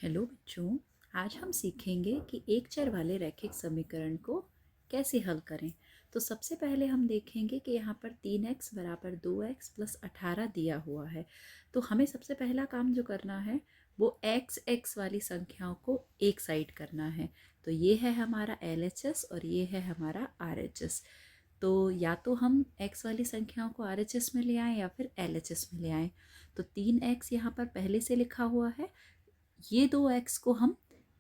Hello बच्चों, आज हम सीखेंगे कि एक चर वाले रैखिक समीकरण को कैसे हल करें। तो सबसे पहले हम देखेंगे कि यहाँ पर 3x बराबर 2x प्लस 18 दिया हुआ है। तो हमें सबसे पहला काम जो करना है वो x वाली संख्याओं को एक साइड करना है। तो ये है हमारा LHS और ये है हमारा RHS। तो या तो हम x वाली संख्याओं को RHS में ले आएँ या फिर LHS में ले आएँ। तो 3x यहाँ पर पहले से लिखा हुआ है, ये 2x को हम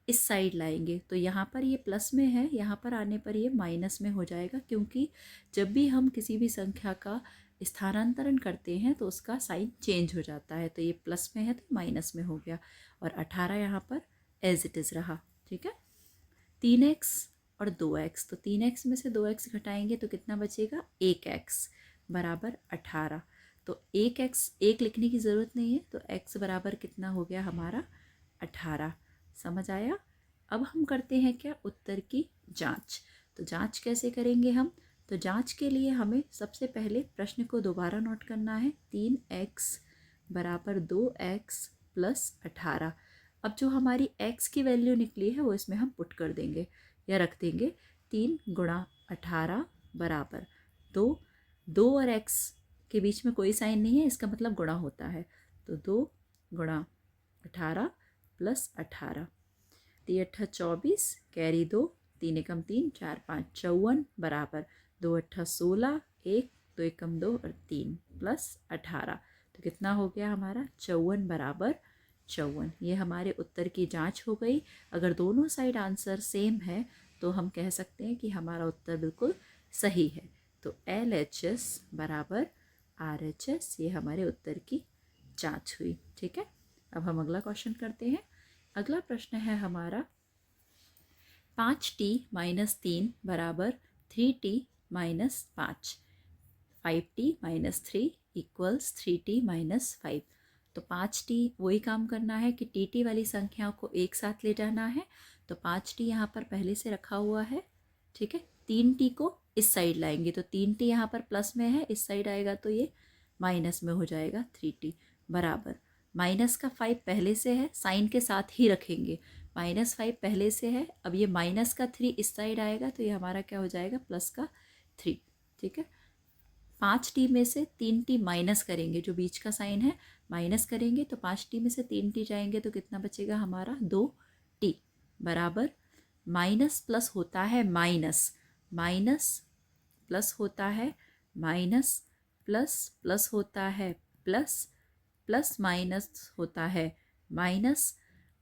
इस साइड लाएंगे तो यहाँ पर ये प्लस में है, यहाँ पर आने पर ये माइनस में हो जाएगा, क्योंकि जब भी हम किसी भी संख्या का स्थानांतरण करते हैं तो उसका साइन चेंज हो जाता है। तो ये प्लस में है तो माइनस में हो गया और 18 यहाँ पर एज इट इज़ रहा। ठीक है, 3x और 2x, तो 3x में से 2x घटाएंगे तो कितना बचेगा, 1x बराबर 18। तो 1x एक लिखने की ज़रूरत नहीं है, तो x बराबर कितना हो गया हमारा 18। समझ आया। अब हम करते हैं क्या, उत्तर की जांच। तो जांच कैसे करेंगे हम, तो जांच के लिए हमें सबसे पहले प्रश्न को दोबारा नोट करना है। 3x बराबर 2x प्लस 18। अब जो हमारी x की वैल्यू निकली है वो इसमें हम पुट कर देंगे या रख देंगे। 3 गुणा 18 बराबर 2। 2 और x के बीच में कोई साइन नहीं है, इसका मतलब गुणा होता है। तो 2 गुणा 18 प्लस 18, 3 × 24 कैरी 2, 3 एकम 3, 4 5 54 बराबर 2 8 16, 1 2 एकम 2 और 3 प्लस 18। तो कितना हो गया हमारा 54 बराबर 54। ये हमारे उत्तर की जांच हो गई। अगर दोनों साइड आंसर सेम है तो हम कह सकते हैं कि हमारा उत्तर बिल्कुल सही है। तो LHS बराबर RHS, ये हमारे उत्तर की जांच हुई। ठीक है, अब हम अगला क्वेश्चन करते हैं। अगला प्रश्न है हमारा 5t - 3 बराबर 3t - 5, 5t - 3 इक्वल्स 3t - 5। तो 5t वही काम करना है कि टी वाली संख्याओं को एक साथ ले जाना है। तो 5t यहाँ पर पहले से रखा हुआ है। ठीक है, 3t को इस साइड लाएंगे तो 3t यहाँ पर प्लस में है, इस साइड आएगा तो ये माइनस में हो जाएगा 3t बराबर माइनस का 5 पहले से है, साइन के साथ ही रखेंगे। -5 पहले से है, अब ये माइनस का 3 इस साइड आएगा तो ये हमारा क्या हो जाएगा, प्लस का 3। ठीक है, 5t में से 3t माइनस करेंगे, जो बीच का साइन है माइनस करेंगे तो 5t में से 3t जाएंगे तो कितना बचेगा हमारा 2t बराबर माइनस प्लस होता है माइनस, माइनस प्लस होता है माइनस, प्लस प्लस होता है प्लस, प्लस माइनस होता है माइनस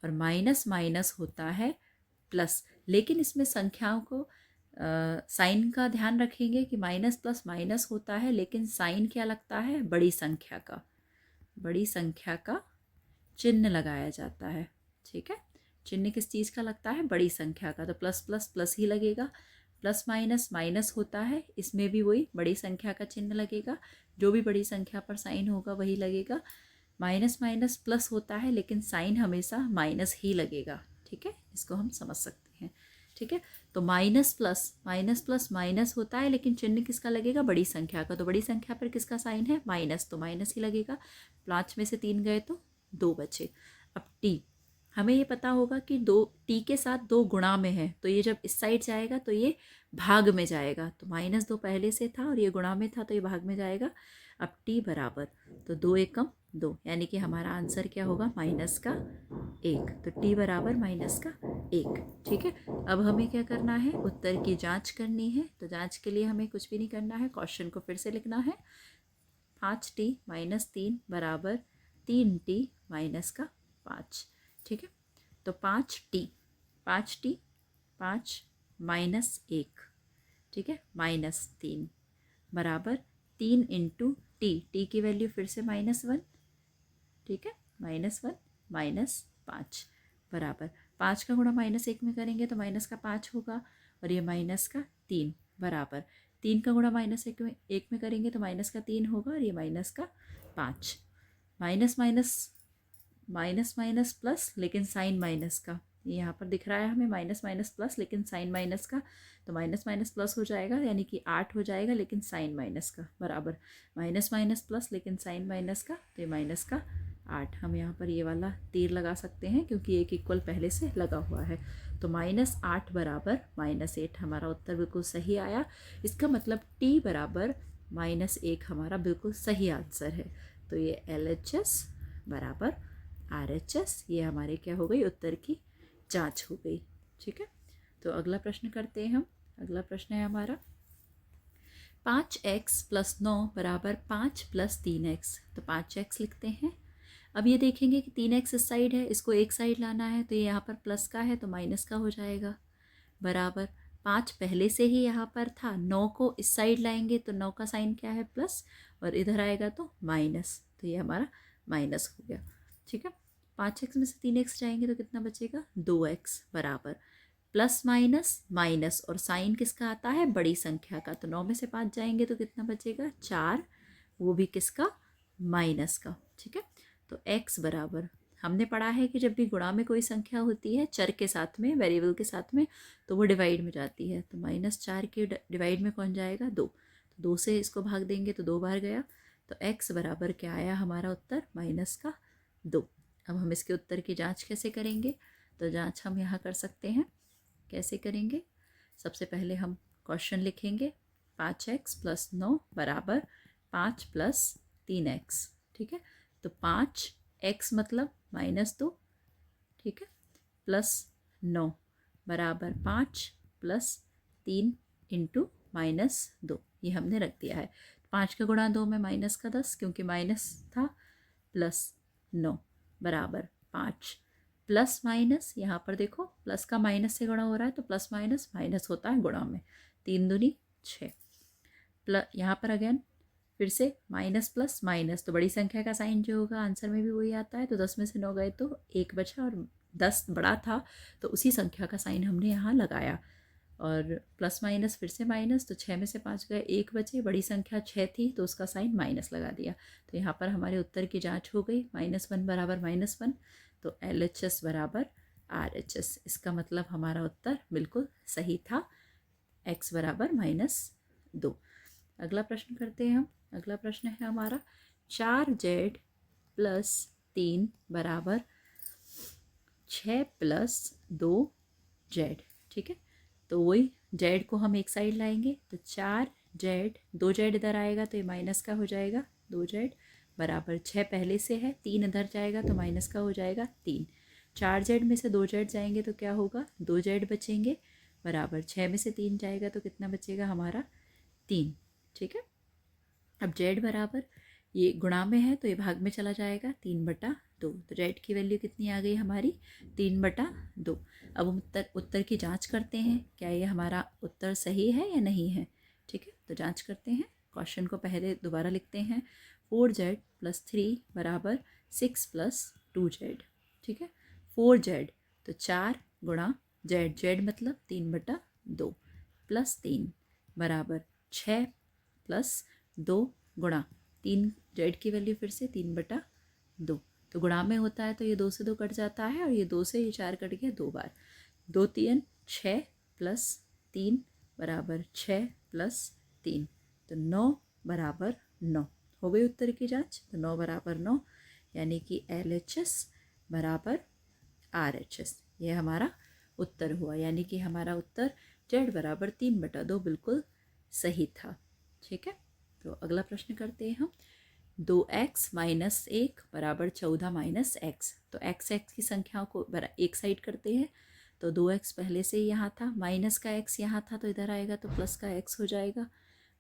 और माइनस माइनस होता है प्लस। लेकिन इसमें संख्याओं को साइन का ध्यान रखेंगे कि माइनस प्लस माइनस होता है, लेकिन साइन क्या लगता है, बड़ी संख्या का, बड़ी संख्या का चिन्ह लगाया जाता है। ठीक है, चिन्ह किस चीज़ का लगता है, बड़ी संख्या का, तो प्लस प्लस प्लस ही लगेगा। प्लस माइनस माइनस होता है, इसमें भी वही बड़ी संख्या का चिन्ह लगेगा, जो भी बड़ी संख्या पर साइन होगा वही लगेगा। माइनस माइनस प्लस होता है, लेकिन साइन हमेशा माइनस ही लगेगा। ठीक है, इसको हम समझ सकते हैं। ठीक है, तो माइनस प्लस माइनस होता है, लेकिन चिन्ह किसका लगेगा, बड़ी संख्या का। तो बड़ी संख्या पर किसका साइन है, माइनस, तो माइनस ही लगेगा। 5 में से 3 गए तो 2 बचे। अब टी, हमें ये पता होगा कि 2 टी के साथ 2 गुणा में है, तो ये जब इस साइड जाएगा तो ये भाग में जाएगा। तो -2 पहले से था और ये गुणा में था तो ये भाग में जाएगा। अब टी बराबर, तो 2 एकम 2, यानी कि हमारा आंसर क्या होगा, -1। तो टी बराबर -1। ठीक है, अब हमें क्या करना है, उत्तर की जांच करनी है। तो जांच के लिए हमें कुछ भी नहीं करना है, क्वेश्चन को फिर से लिखना है। 5t - 3 बराबर 3t - 5। ठीक है, तो 5t 5 -1, ठीक है, -3 बराबर 3 × टी की वैल्यू फिर से -1। ठीक है, -1 - 5 बराबर 5 का गुणा -1 में करेंगे तो माइनस का 5 होगा, और ये -3 बराबर 3 का गुणा -1 में करेंगे तो -3 होगा, और ये -5। Minus minus minus minus plus, लेकिन साइन माइनस का, ये यहाँ पर दिख रहा है हमें माइनस माइनस प्लस लेकिन साइन माइनस का, तो माइनस माइनस प्लस हो जाएगा, यानी कि 8 हो जाएगा, लेकिन साइन माइनस का, बराबर माइनस माइनस प्लस लेकिन साइन माइनस का, तो ये -8 8। हम यहाँ पर ये वाला तीर लगा सकते हैं क्योंकि एक इक्वल पहले से लगा हुआ है। तो -8 बराबर -8 हमारा उत्तर बिल्कुल सही आया। इसका मतलब t बराबर -1 हमारा बिल्कुल सही आंसर है। तो ये LHS बराबर RHS, ये हमारे क्या हो गई, उत्तर की जांच हो गई। ठीक है, तो अगला प्रश्न करते हैं हम। अगला प्रश्न है हमारा 5x + 9 बराबर 5 + 3x। तो 5x लिखते हैं। अब ये देखेंगे कि 3x इस साइड है, इसको एक साइड लाना है, तो ये यहाँ पर प्लस का है तो माइनस का हो जाएगा, बराबर 5 पहले से ही यहाँ पर था, 9 को इस साइड लाएंगे तो 9 का साइन क्या है, प्लस, और इधर आएगा तो माइनस, तो ये हमारा माइनस हो गया। ठीक है, 5x में से 3x जाएंगे तो कितना बचेगा, 2x, बराबर प्लस माइनस माइनस, और साइन किसका आता है, बड़ी संख्या का, तो 9 में से 5 जाएंगे तो कितना बचेगा, 4, वो भी किसका, माइनस का। ठीक है, तो x बराबर, हमने पढ़ा है कि जब भी गुणा में कोई संख्या होती है चर के साथ में, वेरिएबल के साथ में, तो वो डिवाइड में जाती है। तो -4 के डिवाइड में कौन जाएगा, 2, तो 2 से इसको भाग देंगे तो 2 बार गया, तो x बराबर क्या आया हमारा उत्तर, -2। अब हम इसके उत्तर की जांच कैसे करेंगे, तो जांच हम यहाँ कर सकते हैं। कैसे करेंगे, सबसे पहले हम क्वेश्चन लिखेंगे, 5x + 9 बराबर 5 + 3x। ठीक है, तो 5x मतलब -2, ठीक है, +9 बराबर 5 + 3 × -2, ये हमने रख दिया है। 5 का गुणा 2 में माइनस का 10, क्योंकि माइनस था, +9 बराबर 5 प्लस माइनस, यहाँ पर देखो प्लस का माइनस से गुणा हो रहा है तो प्लस माइनस माइनस होता है गुणा में, 3 दूनी 6, प्लस यहाँ पर अगेन फिर से माइनस प्लस माइनस, तो बड़ी संख्या का साइन जो होगा आंसर में भी वही आता है। तो 10 में से 9 गए तो 1 बचा, और 10 बड़ा था तो उसी संख्या का साइन हमने यहाँ लगाया, और प्लस माइनस फिर से माइनस, तो 6 में से 5 गए, 1 बचे, बड़ी संख्या 6 थी तो उसका साइन माइनस लगा दिया। तो यहाँ पर हमारे उत्तर की जांच हो गई, -1 बराबर -1, तो LHS बराबर RHS। इसका मतलब हमारा उत्तर बिल्कुल सही था, x बराबर -2। अगला प्रश्न करते हैं हम। अगला प्रश्न है हमारा 4z + 3 बराबर 6 + 2z। ठीक है, तो वही z को हम एक साइड लाएंगे, तो 4z, 2z इधर आएगा तो ये माइनस का हो जाएगा, 2z बराबर 6 पहले से है, 3 इधर जाएगा तो माइनस का हो जाएगा 3। 4z में से 2z जाएंगे तो क्या होगा, 2z बचेंगे, बराबर 6 में से 3 जाएगा तो कितना बचेगा हमारा, 3। ठीक है, अब z बराबर, ये गुणा में है तो ये भाग में चला जाएगा, 3/2, तो z की वैल्यू कितनी आ गई हमारी, 3/2। अब हम उत्तर की जांच करते हैं, क्या ये हमारा उत्तर सही है या नहीं है। ठीक है, तो जांच करते हैं। क्वेश्चन को पहले दोबारा लिखते हैं, 4z + 3 बराबर 6 + 2z। ठीक है, 4z तो 4 गुणा z मतलब 3/2 + 3 बराबर 6 + 2 गुणा 3, z की वैल्यू फिर से 3/2, तो गुणा में होता है तो ये 2 से 2 कट जाता है, और ये 2 से ये 4 कट गया 2 बार, 2 3 6 + 3 बराबर 6 + 3, तो 9 बराबर 9 हो गई उत्तर की जांच। तो 9 बराबर 9, यानी कि LHS बराबर RHS, ये हमारा उत्तर हुआ, यानी कि हमारा उत्तर z बराबर 3/2 बिल्कुल सही था। ठीक है, तो अगला प्रश्न करते हैं हम, 2x - 1 बराबर 14 - x। तो x की संख्याओं को एक साइड करते हैं, तो 2x पहले से ही यहाँ था, माइनस का x यहाँ था तो इधर आएगा तो प्लस का x हो जाएगा,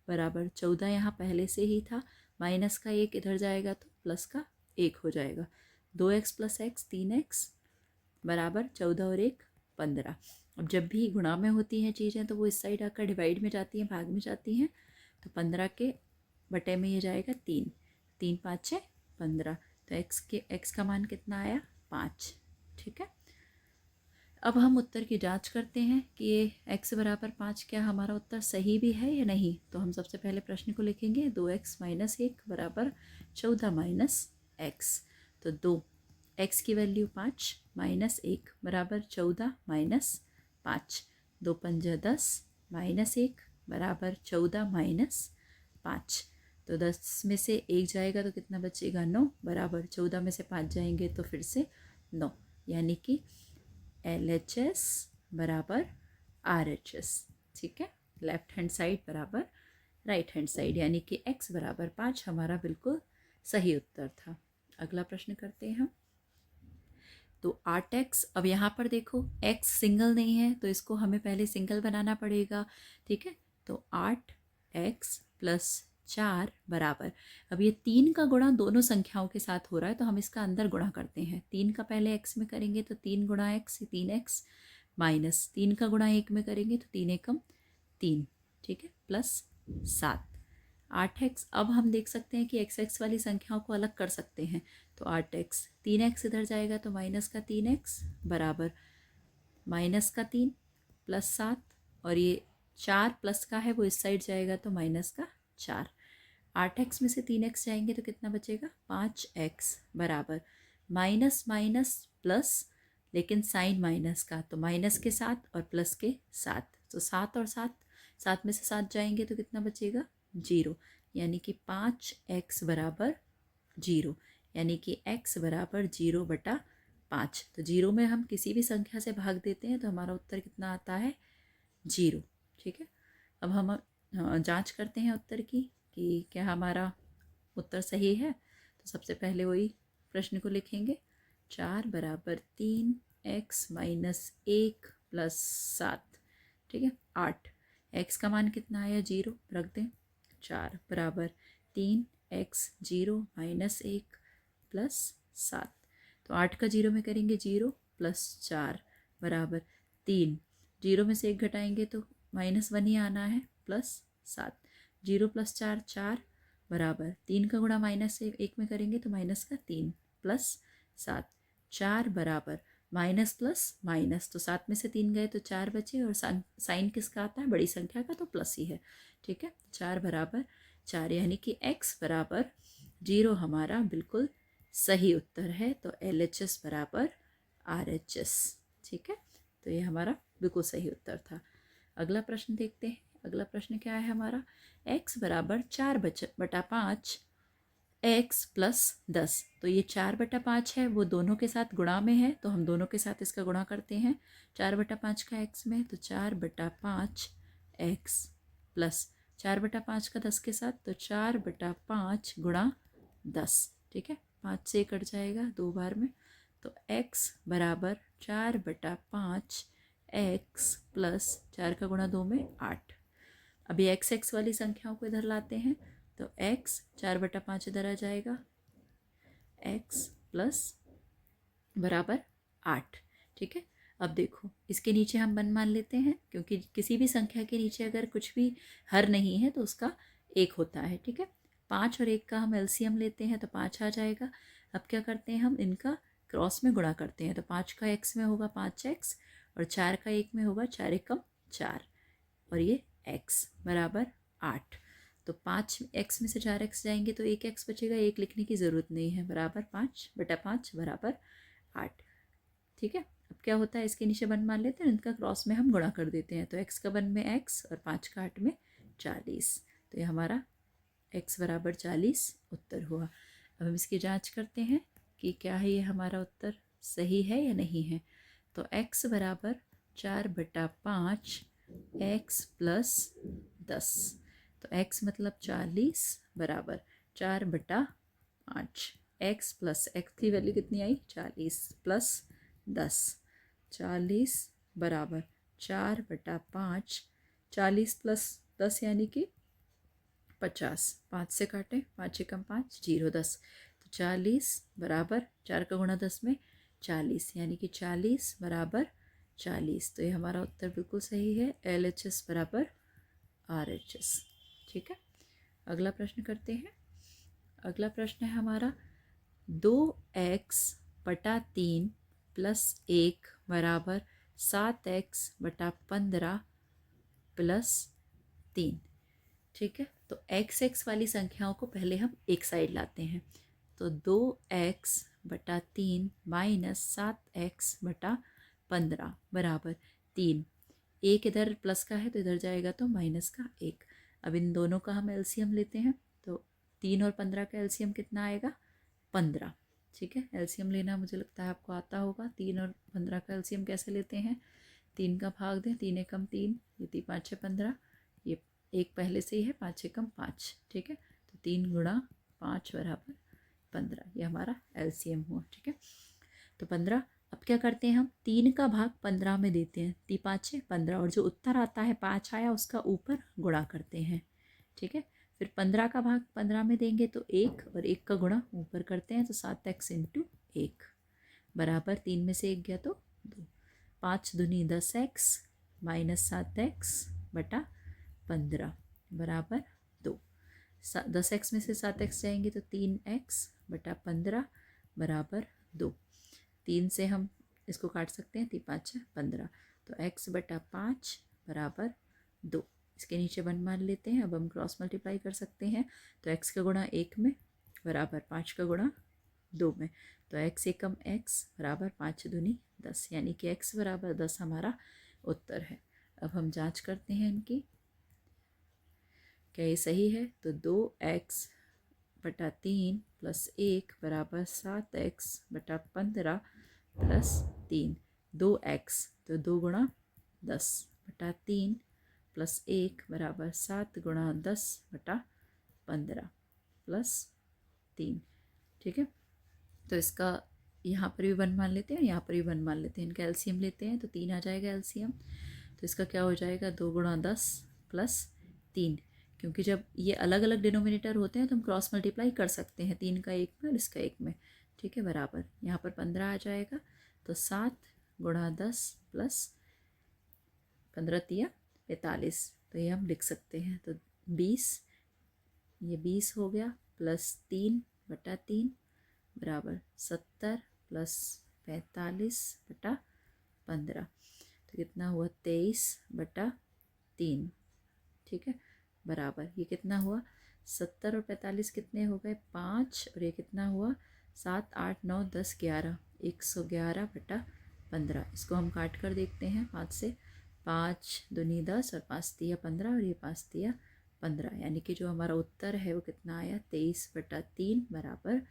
बराबर 14 यहाँ पहले से ही था, माइनस का 1 इधर जाएगा तो प्लस का 1 हो जाएगा, 2x + x 3x बराबर 14 और 1 15। अब जब भी गुणा में होती हैं चीज़ें तो वो इस साइड आकर डिवाइड में जाती हैं, भाग में जाती हैं, तो 15 के बटे में ये जाएगा 3, 3 × 5 = 15, तो x का मान कितना आया, 5। ठीक है, अब हम उत्तर की जांच करते हैं कि ये x बराबर 5 क्या हमारा उत्तर सही भी है या नहीं। तो हम सबसे पहले प्रश्न को लिखेंगे, 2x - 1 बराबर 14 - x। तो 2 x की वैल्यू 5, -1 बराबर 14 - 5, 2 × 5 = 10, -1 बराबर 14 - 5, तो 10 में से 1 जाएगा तो कितना बचेगा 9 बराबर 14 में से 5 जाएंगे तो फिर से 9, यानी कि LHS बराबर RHS। ठीक है, लेफ्ट हैंड साइड बराबर राइट हैंड साइड, यानी कि x बराबर 5 हमारा बिल्कुल सही उत्तर था। अगला प्रश्न करते हैं हम। तो 8x, अब यहाँ पर देखो x सिंगल नहीं है तो इसको हमें पहले सिंगल बनाना पड़ेगा। ठीक है, तो 8x प्लस 4 बराबर, अब ये 3 का गुणा दोनों संख्याओं के साथ हो रहा है तो हम इसका अंदर गुणा करते हैं। 3 का पहले x में करेंगे तो 3 गुणा x 3x, माइनस 3 का गुणा 1 में करेंगे तो 3 एकम 3, ठीक है, प्लस 7। 8x, अब हम देख सकते हैं कि x वाली संख्याओं को अलग कर सकते हैं। तो 8x, 3x इधर जाएगा तो माइनस का 3x बराबर माइनस का 3 प्लस 7, और ये 4 प्लस का है वो इस साइड जाएगा तो माइनस का 4। 8x में से 3x जाएंगे तो कितना बचेगा 5x बराबर माइनस माइनस प्लस, लेकिन साइन माइनस का, तो माइनस के साथ और प्लस के साथ, तो 7 और 7, 7 में से 7 जाएंगे तो कितना बचेगा 0, यानी कि 5x बराबर 0, यानी कि x बराबर 0/5। तो 0 में हम किसी भी संख्या से भाग देते हैं तो हमारा उत्तर कितना आता है 0। ठीक है, अब हम जांच करते हैं उत्तर की कि क्या हमारा उत्तर सही है। तो सबसे पहले वही प्रश्न को लिखेंगे, 4 बराबर 3x माइनस 1 प्लस 7। ठीक है, 8, x का मान कितना आया 0, रख दें। 4 बराबर 3x 0 माइनस 1 प्लस 7, तो 8 का 0 में करेंगे 0 प्लस 4 बराबर 3, 0 में से 1 घटाएंगे तो -1 ही आना है, प्लस 7। 0 प्लस 4 4 बराबर 3 का गुणा -1 में करेंगे तो माइनस का 3 प्लस 7। 4 बराबर माइनस प्लस माइनस, तो 7 में से 3 गए तो 4 बचे, और साइन किसका आता है बड़ी संख्या का, तो प्लस ही है। ठीक है, 4 बराबर 4, यानी कि x बराबर 0 हमारा बिल्कुल सही उत्तर है। तो LHS बराबर RHS। ठीक है, तो ये हमारा बिल्कुल सही उत्तर था। अगला प्रश्न देखते हैं। अगला प्रश्न क्या है हमारा, x बराबर 4/5 x प्लस 10। तो ये 4/5 है, वो दोनों के साथ गुणा में है तो हम दोनों के साथ इसका गुणा करते हैं। 4/5 का x में, तो 4/5 x प्लस 4/5 का 10 के साथ, तो 4/5 गुणा 10। ठीक है, 5 से कट जाएगा 2 बार में, तो x बराबर 4/5 x प्लस 4 का गुणा 2 में 8। अभी x वाली संख्याओं को इधर लाते हैं, तो x 4/5 इधर आ जाएगा, x प्लस बराबर 8। ठीक है, अब देखो इसके नीचे हम 1 मान लेते हैं, क्योंकि किसी भी संख्या के नीचे अगर कुछ भी हर नहीं है तो उसका 1 होता है। ठीक है, 5 और 1 का हम LCM लेते हैं तो 5 आ जाएगा। अब क्या करते हैं, हम इनका क्रॉस में गुणा करते हैं, तो 5 का x में होगा 5x, और 4 का 1 में होगा 4 एकम 4, और ये x बराबर 8। तो 5x में से 4x जाएंगे तो 1x बचेगा, 1 लिखने की ज़रूरत नहीं है, बराबर 5/5 बराबर 8। ठीक है, अब क्या होता है, इसके नीचे 1 मान लेते हैं, इनका क्रॉस में हम गुणा कर देते हैं, तो x का 1 में x और 5 का 8 में 40। तो ये हमारा x बराबर 40 उत्तर हुआ। अब हम इसकी जांच करते हैं कि क्या है ये हमारा उत्तर सही है या नहीं है। तो x बराबर 4/5 x प्लस 10, तो x मतलब 40 बराबर 4/5 x प्लस x की वैल्यू कितनी आई 40 प्लस 10, 40 बराबर 4/5, 40 प्लस 10 यानी कि 50, 5 से काटें, 5 एकम 5 0 10, तो 40 बराबर 4 का गुणा 10 में 40, यानी कि 40 बराबर 40। तो ये हमारा उत्तर बिल्कुल सही है, LHS बराबर RHS। ठीक है, अगला प्रश्न करते हैं। अगला प्रश्न है हमारा 2x/3 प्लस 1 बराबर 7x/15 प्लस 3। ठीक है, तो x वाली संख्याओं को पहले हम एक साइड लाते हैं, तो 2x/3 माइनस 7x/15 बराबर 3। एक इधर प्लस का है तो इधर जाएगा तो माइनस का 1। अब इन दोनों का हम LCM लेते हैं, तो 3 और 15 का एलसीएम कितना आएगा? 15। ठीक है, एलसीएम लेना मुझे लगता है आपको आता होगा। 3 और 15 का एलसीएम कैसे लेते हैं? 3 का भाग दें, 3 एकम 3, ये 3 5 6 15, ये एक पहले से ही है, 5 एकम 5। ठीक है, तो 3 गुणा 5 बराबर 15, ये हमारा एलसीएम हुआ। ठीक है, तो 15। अब क्या करते हैं हम? 3 का भाग 15 में देते हैं, 3 5 15, और जो उत्तर आता है 5 आया उसका ऊपर गुणा करते हैं। ठीक है, फिर 15 का भाग 15 में देंगे तो 1, और 1 का गुणा ऊपर करते हैं तो 7x इंटू 1 बराबर 3 में से 1 गया तो 2। 5 दूनी 10x माइनस 7x बटा 15 बराबर 2। 10x में से 7x जाएंगे तो 3x बटा 15 बराबर 2। 3 से हम इसको काट सकते हैं, 3 5 15, तो x बटा 5 बराबर 2। इसके नीचे 1 मान लेते हैं। अब हम क्रॉस मल्टीप्लाई कर सकते हैं, तो x का गुणा 1 में बराबर 5 का गुणा 2 में, तो x एकम x बराबर 5 दूनी 10, यानी कि x बराबर 10 हमारा उत्तर है। अब हम जांच करते हैं इनकी, क्या ये सही है? तो 2x बटा 3 प्लस 1 बराबर 7x बटा 15 प्लस 3, 2x, तो 2 गुणा 10 बटा 3 प्लस 1 बराबर 7 गुणा 10 बटा 15 प्लस 3। ठीक है, तो इसका यहाँ पर भी 1 मान लेते हैं, यहाँ पर भी 1 मान लेते हैं, इनका एलसीएम लेते हैं तो 3 आ जाएगा एलसीएम। तो इसका क्या हो जाएगा? 2 गुणा 10 प्लस 3, क्योंकि जब ये अलग अलग डिनोमिनेटर होते हैं तो हम क्रॉस मल्टीप्लाई कर सकते हैं, 3 का 1 में और इसका 1 में। ठीक है, बराबर यहाँ पर 15 आ जाएगा, तो 7 गुणा 10 प्लस 15 तिया 45, तो ये हम लिख सकते हैं। तो 20, ये 20 हो गया, प्लस 3 बटा 3 बराबर 70 प्लस 45 बटा 15, तो कितना हुआ? 23 बटा 3। ठीक है, बराबर ये कितना हुआ? 70 और 45 कितने हो गए? 5, और ये कितना हुआ? 7 8 9 10 11, 111 बटा 15। इसको हम काट कर देखते हैं 5 से, 5 दूनी 10 और 5 तिया 15, और ये 5 तिया 15, यानी कि जो हमारा उत्तर है वो कितना आया? 23 बटा 3 बराबर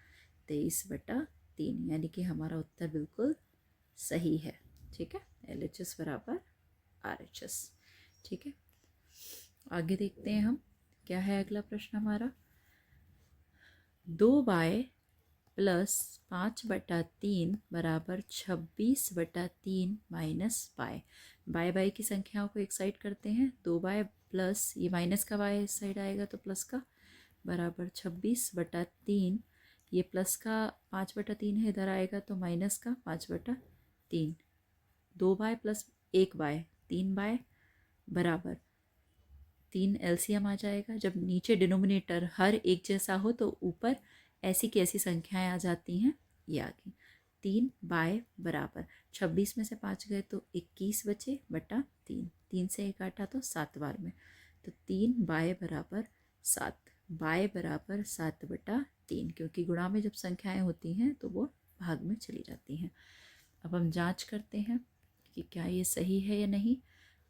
23 बटा 3, यानी कि हमारा उत्तर बिल्कुल सही है। ठीक है, LHS बराबर RHS। ठीक है, आगे देखते हैं हम, क्या है अगला प्रश्न हमारा? 2y प्लस 5 बटा 3 बराबर 26 बटा 3 माइनस बाय। बाय की संख्याओं को एक साइड करते हैं, 2y प्लस ये माइनस का y इस साइड आएगा तो प्लस का बराबर 26 बटा 3, ये प्लस का 5 बटा 3 है, इधर आएगा तो माइनस का 5 बटा 3, 2y प्लस 1y 3y बराबर 3 एलसीएम आ जाएगा। जब नीचे डिनोमिनेटर हर एक जैसा हो तो ऊपर ऐसी की ऐसी संख्याएं आ जाती हैं, ये आ गई। 3y बराबर 26 में से 5 गए तो 21 बचे बटा 3, 3 से 1 काटा तो 7 बार में, तो 3y बराबर 7, y बराबर 7 बटा 3, क्योंकि गुणा में जब संख्याएं होती हैं तो वो भाग में चली जाती हैं। अब हम जांच करते हैं कि क्या ये सही है या नहीं।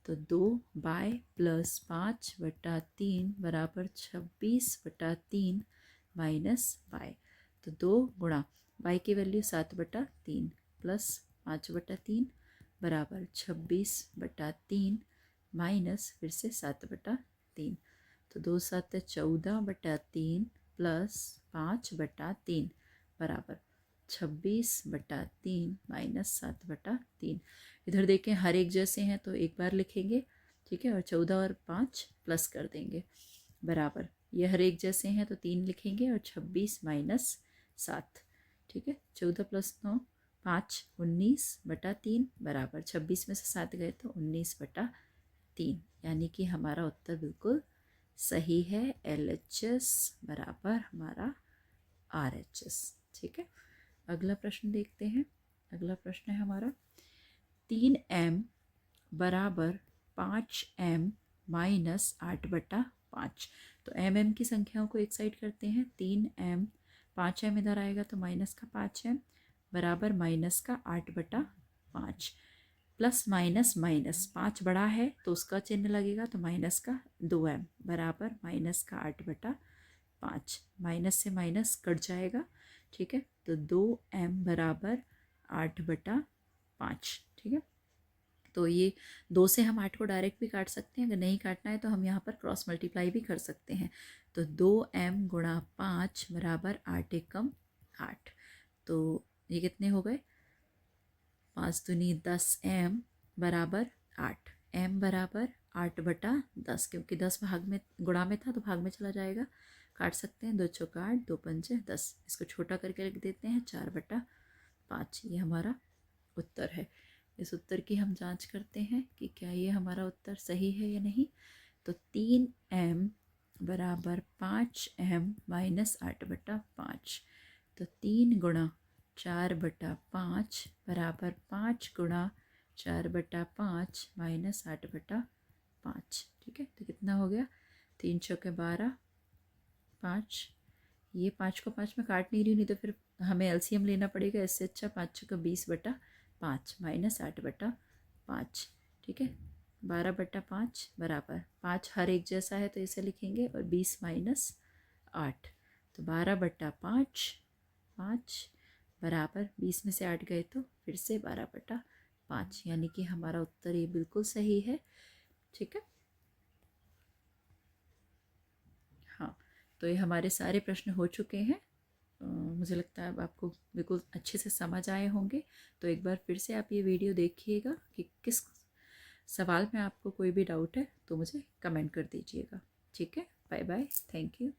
तो 2y प्लस 5 बटा 3 बराबर 26 बटा 3 माइनस y, तो 2 गुणा y की वैल्यू 7 बटा 3 प्लस 5 बटा 3 बराबर 26 बटा 3 माइनस फिर से 7 बटा 3, तो 2 7 14 बटा 3 प्लस 5 बटा 3 बराबर 26 बटा 3 माइनस 7 बटा 3। इधर देखें हर एक जैसे हैं तो एक बार लिखेंगे, ठीक है, और 14 और 5 प्लस कर देंगे बराबर, ये हर एक जैसे हैं तो 3 लिखेंगे और 26 माइनस 7, ठीक है, 14 प्लस 9 5 19 बटा 3 बराबर 26 में से 7 गए तो 19 बटा 3, यानी कि हमारा उत्तर बिल्कुल सही है। LHS बराबर हमारा RHS। ठीक है, अगला प्रश्न देखते हैं। अगला प्रश्न है हमारा 3m बराबर 5m माइनस 8 बटा 5। तो m की संख्याओं को एक साइड करते हैं, 3m 5m इधर आएगा तो माइनस का 5m बराबर माइनस का 8 बटा 5, प्लस माइनस माइनस 5 बड़ा है तो उसका चिन्ह लगेगा तो माइनस का 2m बराबर माइनस का 8 बटा 5, माइनस से माइनस कट जाएगा, ठीक है। तो 2m बराबर 8/5, ठीक है। तो ये 2 से हम 8 को डायरेक्ट भी काट सकते हैं, अगर नहीं काटना है तो हम यहाँ पर क्रॉस मल्टीप्लाई भी कर सकते हैं। तो 2m गुणा 5 बराबर 8 एकम 8। तो ये कितने हो गए, 5 दूनी 10m बराबर 8। m बराबर 8/10, क्योंकि 10 भाग में गुणा में था तो भाग में चला जाएगा, काट सकते हैं। 2 चौका 8, 2 पंचे 10, इसको छोटा करके लिख देते हैं 4/5। ये हमारा उत्तर है। इस उत्तर की हम जांच करते हैं कि क्या ये हमारा उत्तर सही है या नहीं। तो 3m बराबर 5m माइनस 8/5। तो 3 गुणा 4/5 बराबर 5 गुणा 4/5 माइनस 8/5, ठीक है। तो कितना हो गया, 3 चौके 12, 5। ये 5 को 5 में काट नहीं रही, नहीं तो फिर हमें एलसीएम लेना पड़ेगा। इससे अच्छा 5 चौके 20/5 माइनस 8/5, ठीक है। 12/5 बराबर 5 हर एक जैसा है तो इसे लिखेंगे, और 20 माइनस 8, तो 12/5 5 बराबर 20 में से 8 गए तो फिर से 12/5, यानी कि हमारा उत्तर ये बिल्कुल सही है, ठीक है। हाँ, तो ये हमारे सारे प्रश्न हो चुके हैं। मुझे लगता है अब आपको बिल्कुल अच्छे से समझ आए होंगे। तो एक बार फिर से आप ये वीडियो देखिएगा कि किस सवाल में आपको कोई भी डाउट है तो मुझे कमेंट कर दीजिएगा, ठीक है। Bye bye, thank you.